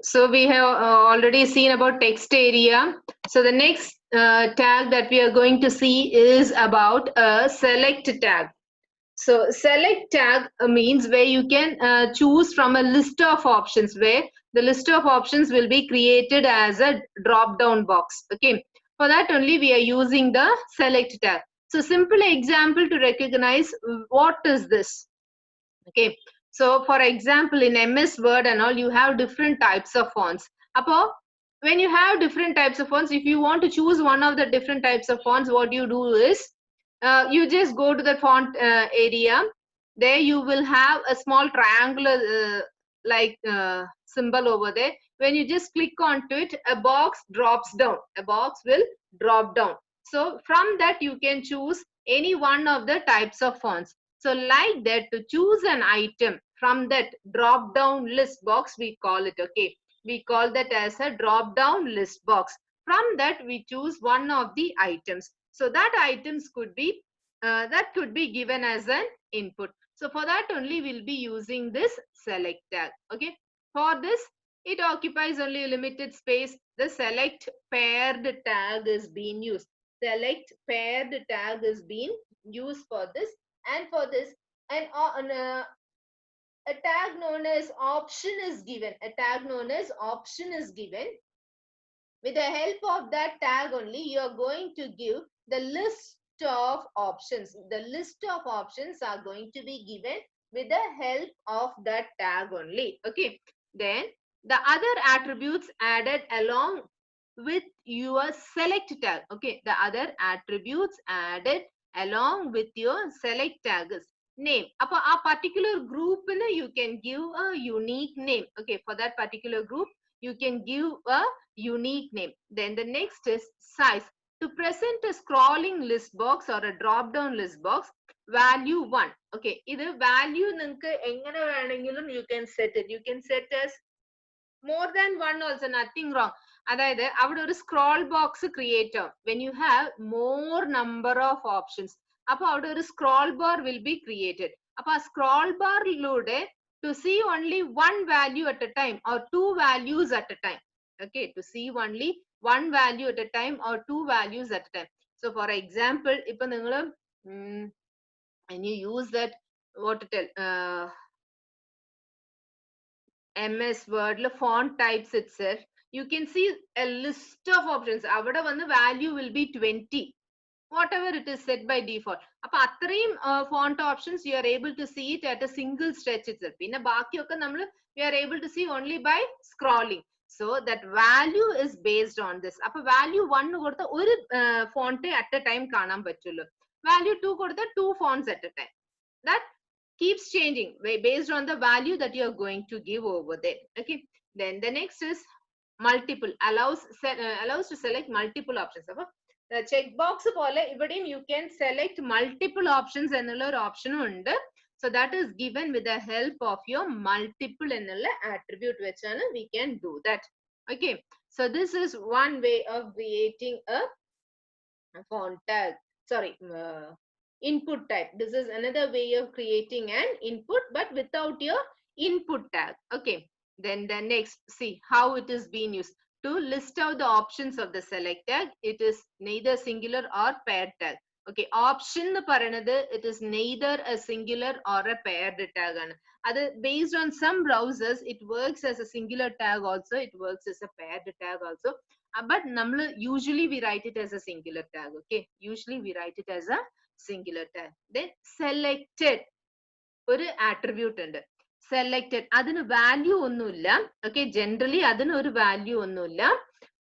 So we have already seen about text area. So the next tag that we are going to see is about a select tag. So select tag means where you can choose from a list of options, where the list of options will be created as a drop down box. Okay. For that only we are using the select tag. So simple example to recognize what is this. Okay. So for example, in MS Word and all, you have different types of fonts. Apo, when you have different types of fonts, if you want to choose one of the different types of fonts, what you do is you just go to the font area. There you will have a small triangular symbol over there. When you just click onto it, a box drops down. A box will drop down. So from that you can choose any one of the types of fonts. So like that, to choose an item from that drop down list box, we call it, okay. We call that as a drop down list box. From that we choose one of the items. So that items could be given as an input. So for that only we'll be using this select tag. Okay. For this, it occupies only a limited space. The select paired tag is being used. Select paired tag is being used for this. And for this, a tag known as option is given. A tag known as option is given. With the help of that tag only, you are going to give the list of options. The list of options are going to be given with the help of that tag only. Okay. Then the other attributes added along with your select tag. Okay. The other attributes added along with your select tag is name. Appa a particular group you can give a unique name. Okay. For that particular group, you can give a unique name. Then the next is size. To present a scrolling list box or a drop down list box, value 1. Okay, this value you can set it. You can set as more than 1 also, nothing wrong. അതായത് അവിടെ ഒരു scroll box create ആവും. When you have more number of options, അപ്പോൾ അവിടെ ഒരു scroll bar will be created. അപ്പോൾ ആ scroll bar ലൂടെ to see only one value at a time or two values at a time. Okay, to see only one value at a time or two values at a time. So for example, ഇപ്പൊ നിങ്ങൾ when you use that, what to tell, MS Word font types itself, you can see a list of options. Avada vanna value will be 20, whatever it is set by default. Appo athrayum font options you are able to see it at a single stretch itself. Pinne baakiyokka nammal we are able to see only by scrolling. So that value is based on this. Appo value 1 kodutha oru font at a time കാണാൻ പറ്റുള്ളൂ. Value 2 kodutha 2 fonts at a time. That keeps changing based on the value that you are going to give over there. Okay. Then the next is multiple. Allows to select multiple options. The checkbox pole ivideyum you can select multiple options ennulla or option undu. So that is given with the help of your multiple ennulla attribute vechana we can do that. Okay. So this is one way of creating a font tag. Sorry, input type. This is another way of creating an input but without your input tag. Okay. Then the next, see how it is being used. To list out the options of the select tag, it is neither singular or paired tag. Okay, option paranadu, it is neither a singular or a paired tag. Other based on some browsers, it works as a singular tag also, it works as a paired tag also. But usually we write it as a singular tag. Okay, usually we write it as a singular tag. Then selected ഒരു attribute ഉണ്ട്. Selected അതിന് value ഒന്നുമില്ല. Okay, generally അതിന് ഒരു value ഒന്നുമില്ല.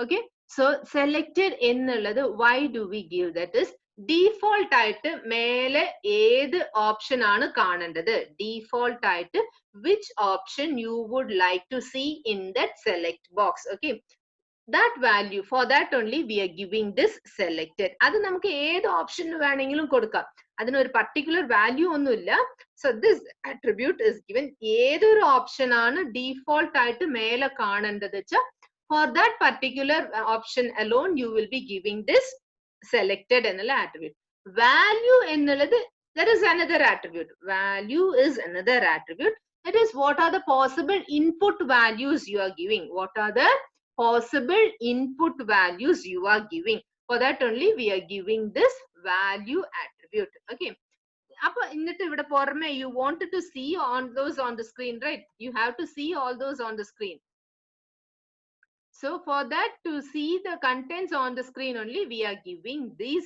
Okay, so selected എന്നുള്ളത്, why do we give that is default ആയിട്ട് മേലെ ഏത് option ആണ് കാണേണ്ടത്, default ആയിട്ട് which option you would like to see in that select box. Okay, that value, for that only we are giving this selected. അത് നമുക്ക് ഏത് option വേണമെങ്കിലും കൊടുക്കാം, അതിനൊരു particular value ഒന്നുമില്ല. So this attribute is given ഏതൊരു option ആണ് default ആയിട്ട് മേലെ കാണേണ്ടത് വെച്ചാൽ for that particular option alone you will be giving this selected എന്നുള്ള attribute. Value എന്നുള്ളത്, there is another attribute. Value is another attribute. It is what are the possible input values you are giving. What are the possible input values you are giving? For that only we are giving this value attribute. Okay. You wanted to see on those on the screen, right? You have to see all those on the screen. So for that, to see the contents on the screen only, we are giving these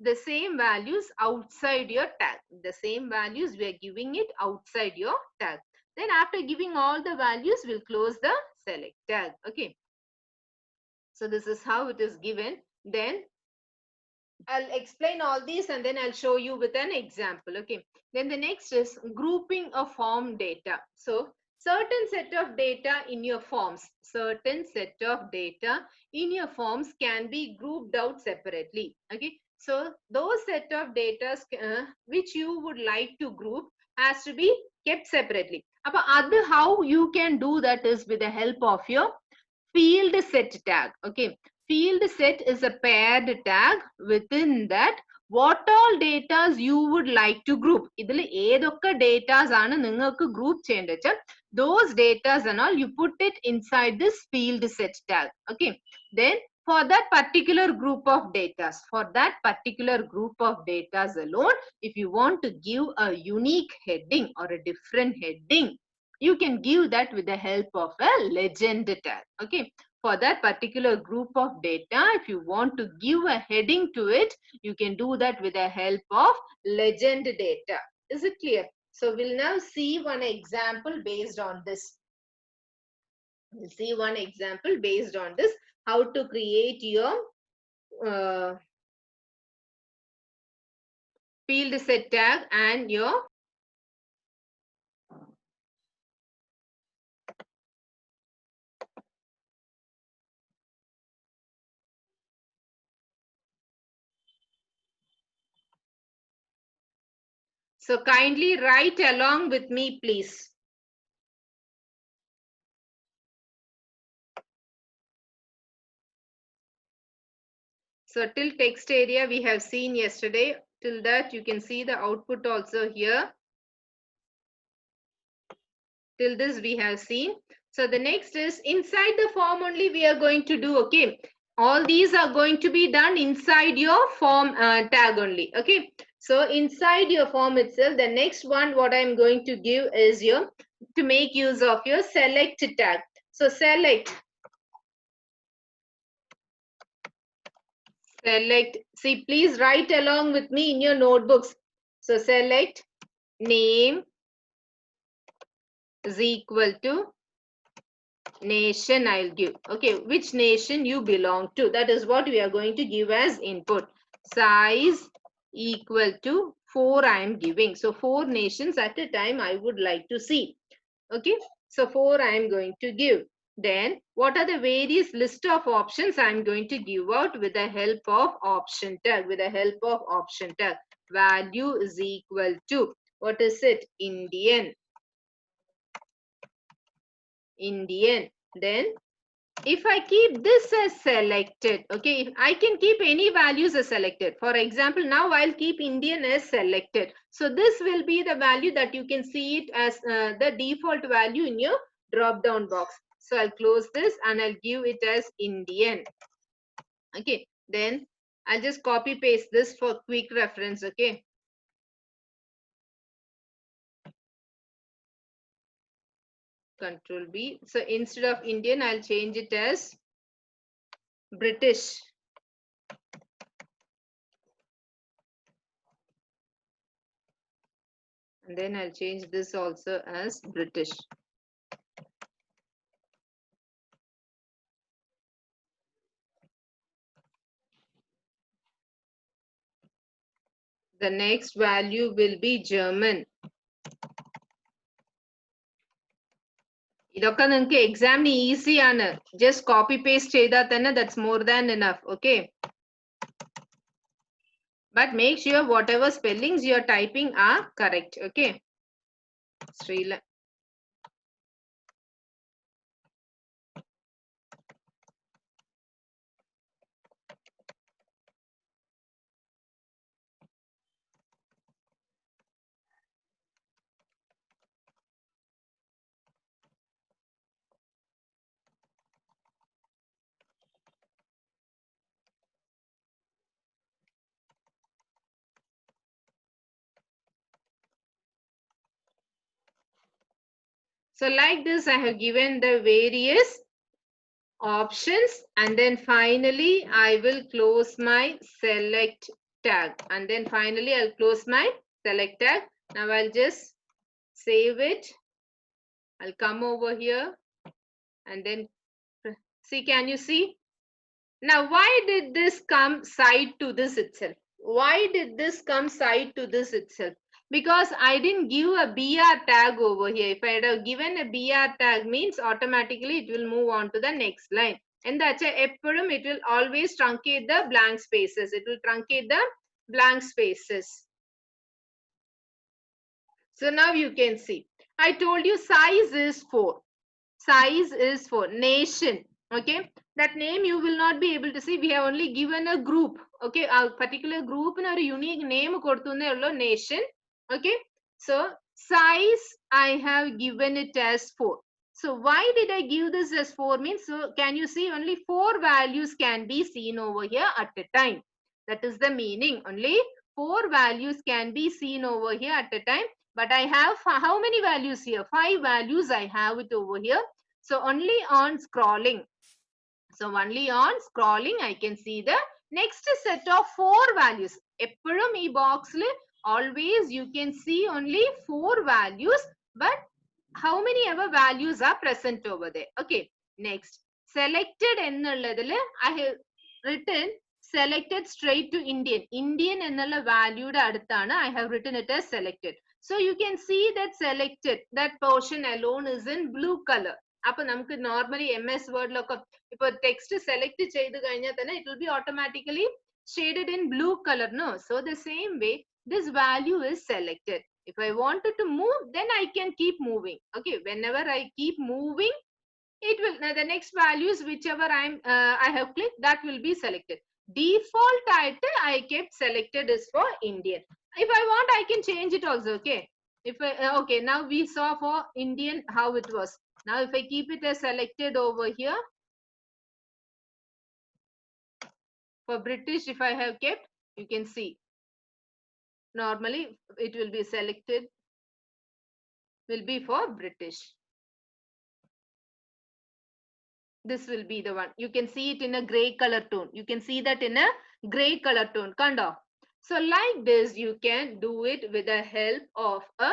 the same values outside your tag. The same values we are giving it outside your tag. Then after giving all the values, we'll close the select tag. Okay. So this is how it is given. Then I'll explain all these and then I'll show you with an example. Okay. Then the next is grouping of form data. So certain set of data in your forms, certain set of data in your forms can be grouped out separately. Okay. So those set of data which you would like to group has to be kept separately. How you can do that is with the help of your field set tag. Okay. Field set is a paired tag. Within that, what all datas you would like to group. ഇതിൽ ഏതൊക്കെ datas ആണ് നിങ്ങൾക്ക് group ചെയ്യേണ്ടത്, those datas and all you put it inside this field set tag. Okay. Then for that particular group of datas, alone, if you want to give a unique heading or a different heading, you can give that with the help of a legend tag. Okay. For that particular group of data, if you want to give a heading to it, you can do that with the help of legend data. Is it clear? So we'll now see one example based on this. We'll see one example based on this, how to create your field set tag and your so kindly write along with me, please. So till text area we have seen yesterday. Till that you can see the output also here. Till this we have seen. So the next is inside the form only we are going to do. Okay. All these are going to be done inside your form tag only. Okay. So inside your form itself, the next one what I'm going to give is your to make use of your select tag. So select. See, please write along with me in your notebooks. So select name is equal to nation I'll give. Okay, which nation you belong to. That is what we are going to give as input. Size equal to 4 I am giving. So 4 nations at a time I would like to see. Okay, so 4 I am going to give. Then what are the various list of options I am going to give out with the help of option tag. With the help of option tag. Value is equal to, what is it? Indian. Then if I keep this as selected, okay, if I can keep any values as selected. For example, now I'll keep Indian as selected. So this will be the value that you can see it as the default value in your drop down box. So I'll close this and I'll give it as Indian. Okay, then I'll just copy paste this for quick reference. Okay. Control B. So instead of Indian, I'll change it as British. And then I'll change this also as British. The next value will be German. ഇതൊക്കെ നിങ്ങൾക്ക് എക്സാമിന് easy ആണ്. Just copy paste ചെയ്താൽ തന്നെ that's more than enough. Okay. But make sure whatever spellings you are typing are correct. Okay. Sri Lanka. So like this, I have given the various options, and then finally I will close my select tag, and then finally I'll close my select tag. Now I'll just save it. I'll come over here and then see, can you see? Now, why did this come side to this itself? Why did this come side to this itself? Because I didn't give a BR tag over here. If I had have given a BR tag, means automatically it will move on to the next line. And that's it will always truncate the blank spaces. It will truncate the blank spaces. So now you can see. I told you size is 4. Size is 4. Nation. Okay. That name you will not be able to see. We have only given a group. Okay. A particular group in a unique name nation. Okay. So size I have given it as 4. So why did I give this as 4 means, so can you see only 4 values can be seen over here at a time. That is the meaning. Only 4 values can be seen over here at a time. But I have how many values here? 5 values I have it over here. So only on scrolling. So only on scrolling I can see the next set of 4 values. Eppurum ee box le always you can see only 4 values, but how many ever values are present over there? Okay, next. Selected ennulladile I have written selected straight to Indian. Indian ennulla valued aduthana I have written it as selected. So you can see that selected, that portion alone is in blue color. അപ്പോൾ നമുക്ക് normally MS Word locke ipo text select ചെയ്തു കഴിഞ്ഞാൽ തന്നെ it will be automatically shaded in blue color, no? So the same way this value is selected. If I wanted to move, then I can keep moving. Okay, whenever I keep moving, it will the next values whichever I have clicked, that will be selected. Default title I kept selected is for Indian. If I want, I can change it also. Okay, if I okay, now we saw for Indian how it was. Now if I keep it as selected over here, for British if I have kept, you can see normally it will be selected, will be for British. This will be the one. You can see it in a gray color tone. You can see that in a gray color tone. Kanda. So like this, you can do it with the help of a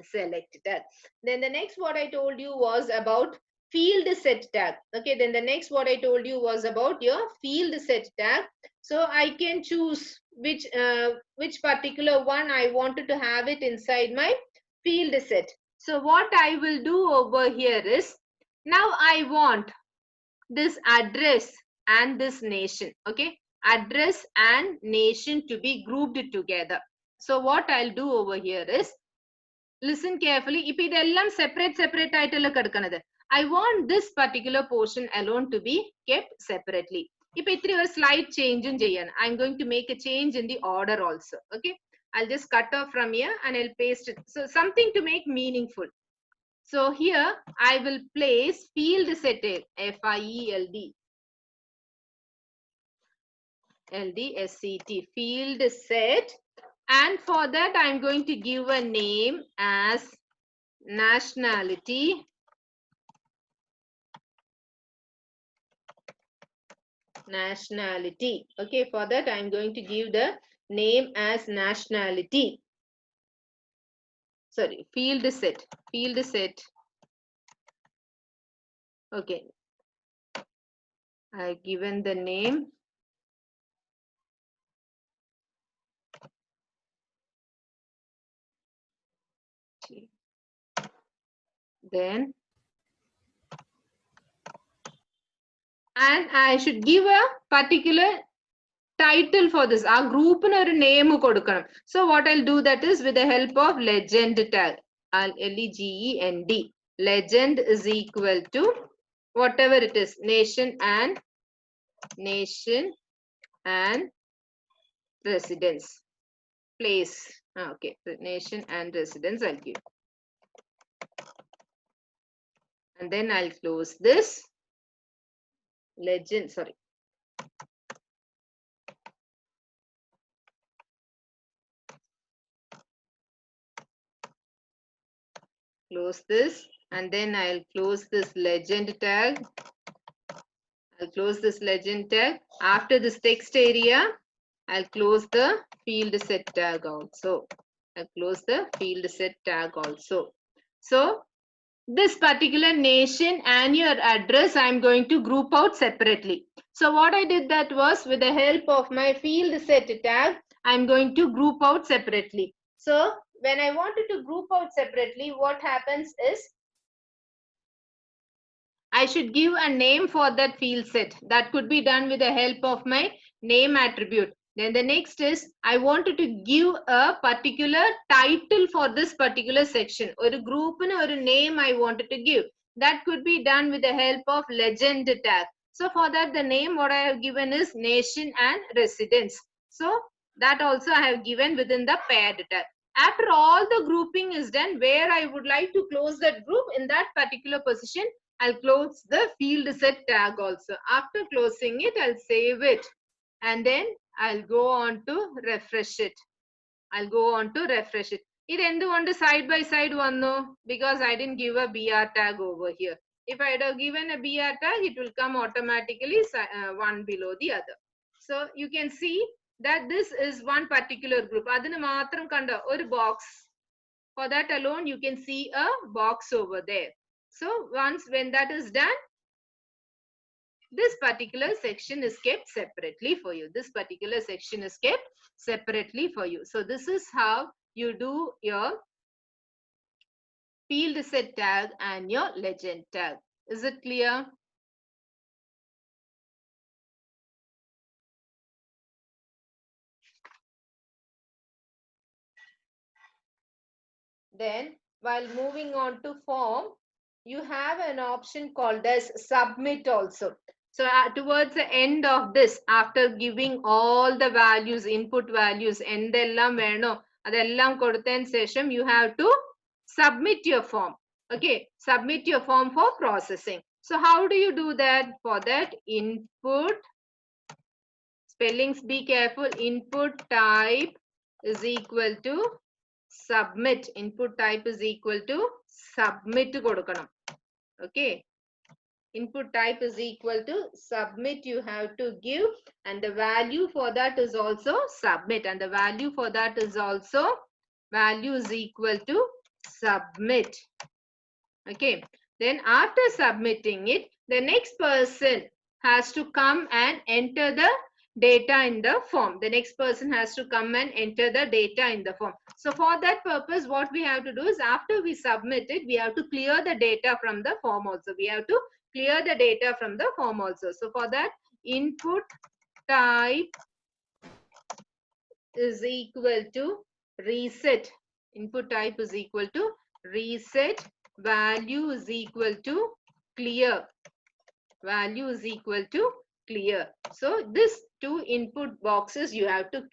select tag. Then the next what I told you was about field set tag. Okay, then the next what I told you was about your field set tag. So I can choose which particular one I wanted to have it inside my field set. So what I will do over here is, now I want this address and this nation. Okay, address and nation to be grouped together. So what I'll do over here is, listen carefully. If it separate title, I want this particular portion alone to be kept separately. If a slight change in Jayan, I'm going to make a change in the order also. Okay, I'll just cut off from here and I'll paste it. So something to make meaningful. So here I will place field set, F-I-E-L-D, L-D-S-C-T, field set. And for that I'm going to give a name as nationality. Nationality. Okay, for that I'm going to give the name as nationality. Sorry, field set. Field set. Okay. I've given the name. Then and I should give a particular title for this. Our group in a name kodukkanam. So what I'll do that is with the help of legend tag. Legend. Legend is equal to whatever it is. Nation and residence. Place. Okay. Nation and residence I'll give. And then I'll close this. Legend. Sorry. close this, and then I'll close this legend tag. I'll close this legend tag. After this text area, I'll close the field set tag also. I'll close the field set tag also. So this particular nation and your address, I'm going to group out separately. So what I did that was, with the help of my field set tag, I'm going to group out separately. So when I wanted to group out separately, what happens is, I should give a name for that field set. That could be done with the help of my name attribute. Then the next is, I wanted to give a particular title for this particular section. Or a group and or a name I wanted to give. That could be done with the help of legend tag. So for that, the name what I have given is nation and residence. So that also I have given within the paired tag. After all the grouping is done, where I would like to close that group, in that particular position, I'll close the field set tag also. After closing it, I'll save it. And then I'll go on to refresh it. I'll go on to refresh it. It endukondu side by side vannu, because I didn't give a BR tag over here. If I had given a BR tag, it will come automatically one below the other. So you can see that this is one particular group. Adinu matram kanda oru box. For that alone, you can see a box over there. So once when that is done, this particular section is kept separately for you. This particular section is kept separately for you. So this is how you do your field set tag and your legend tag. Is it clear? Then while moving on to form, you have an option called as submit also. So towards the end of this, after giving all the values, input values, endellam veno, adellam koduthen sesham, you have to submit your form. Okay, submit your form for processing. So how do you do that? For that, input, spellings be careful, input type is equal to submit. Input type is equal to submit kodukanam. Okay, input type is equal to submit you have to give, and the value for that is also submit, and the value for that is also value is equal to submit. Okay, then after submitting it, the next person has to come and enter the data in the form. The next person has to come and enter the data in the form. So for that purpose, what we have to do is, after we submit it, we have to clear the data from the form also. We have to clear the data from the form also. So for that, input type is equal to reset. Input type is equal to reset. Value is equal to clear. Value is equal to clear. So this two input boxes you have to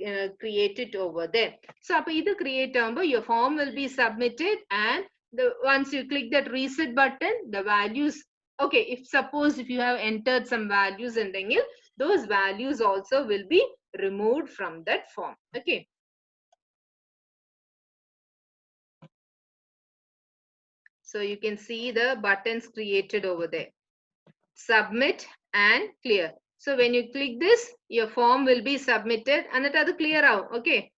create it over there. So either create your form will be submitted, and once you click that reset button, the values, okay, if suppose if you have entered some values in the, those values also will be removed from that form. Okay. So you can see the buttons created over there. Submit and clear. So when you click this, your form will be submitted and it has clear out. Okay.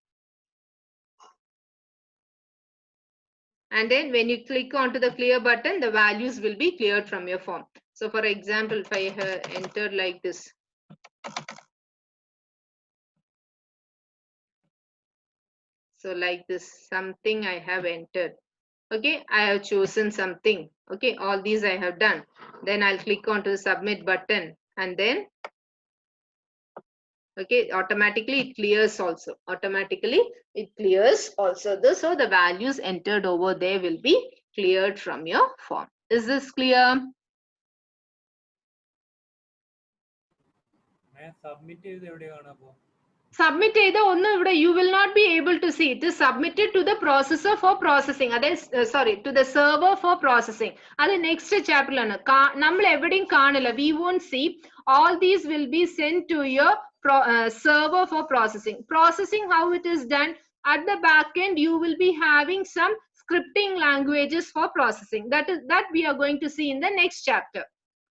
And then when you click onto the clear button, the values will be cleared from your form. So for example, if I have entered like this. So like this, something I have entered. Okay, I have chosen something. Okay, all these I have done. Then I'll click onto the submit button, and then okay, automatically it clears also. Automatically it clears also. So the values entered over there will be cleared from your form. Is this clear? Submit you will not be able to see. It is submitted to the processor for processing. That is, sorry, to the server for processing. That is next chapter. We won't see. All these will be sent to your server for processing. Processing, how it is done, at the back end, you will be having some scripting languages for processing. That we are going to see in the next chapter.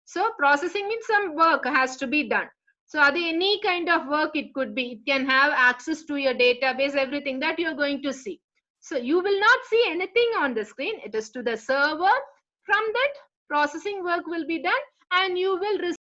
So processing means some work has to be done. So are there any kind of work it could be? It can have access to your database, everything that you're going to see. So you will not see anything on the screen. It is to the server. From that, processing work will be done and you will receive